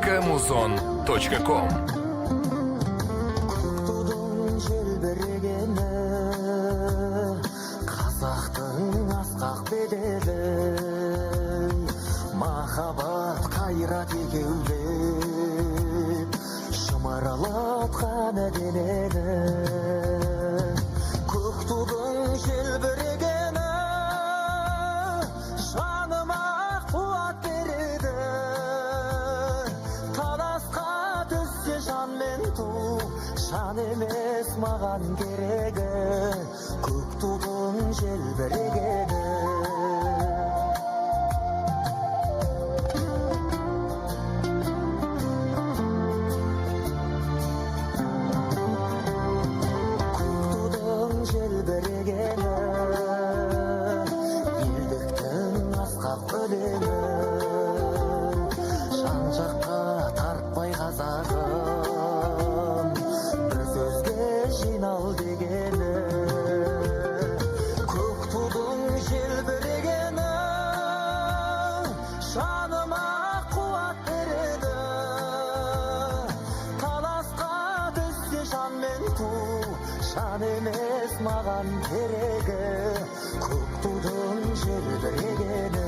Kamuzon.com Тудың желбірегені қазақтың асқақ бедері махаббат қайрат екеулеп шымырлатқан денені көк тудың желбірегені жаныма қуат береді таласқа түссе жан мен ту жан емес маған керегі көк тудың желбірегені желбірегені елдіктің асқақ өлеңі жан жаққа тартпай қазағым бір сөзге жинал дегені көк тудың желбірегені жаныма қуат береді таласқа түссе жан мен ту жан емес маған керегі көк тудың желбірегені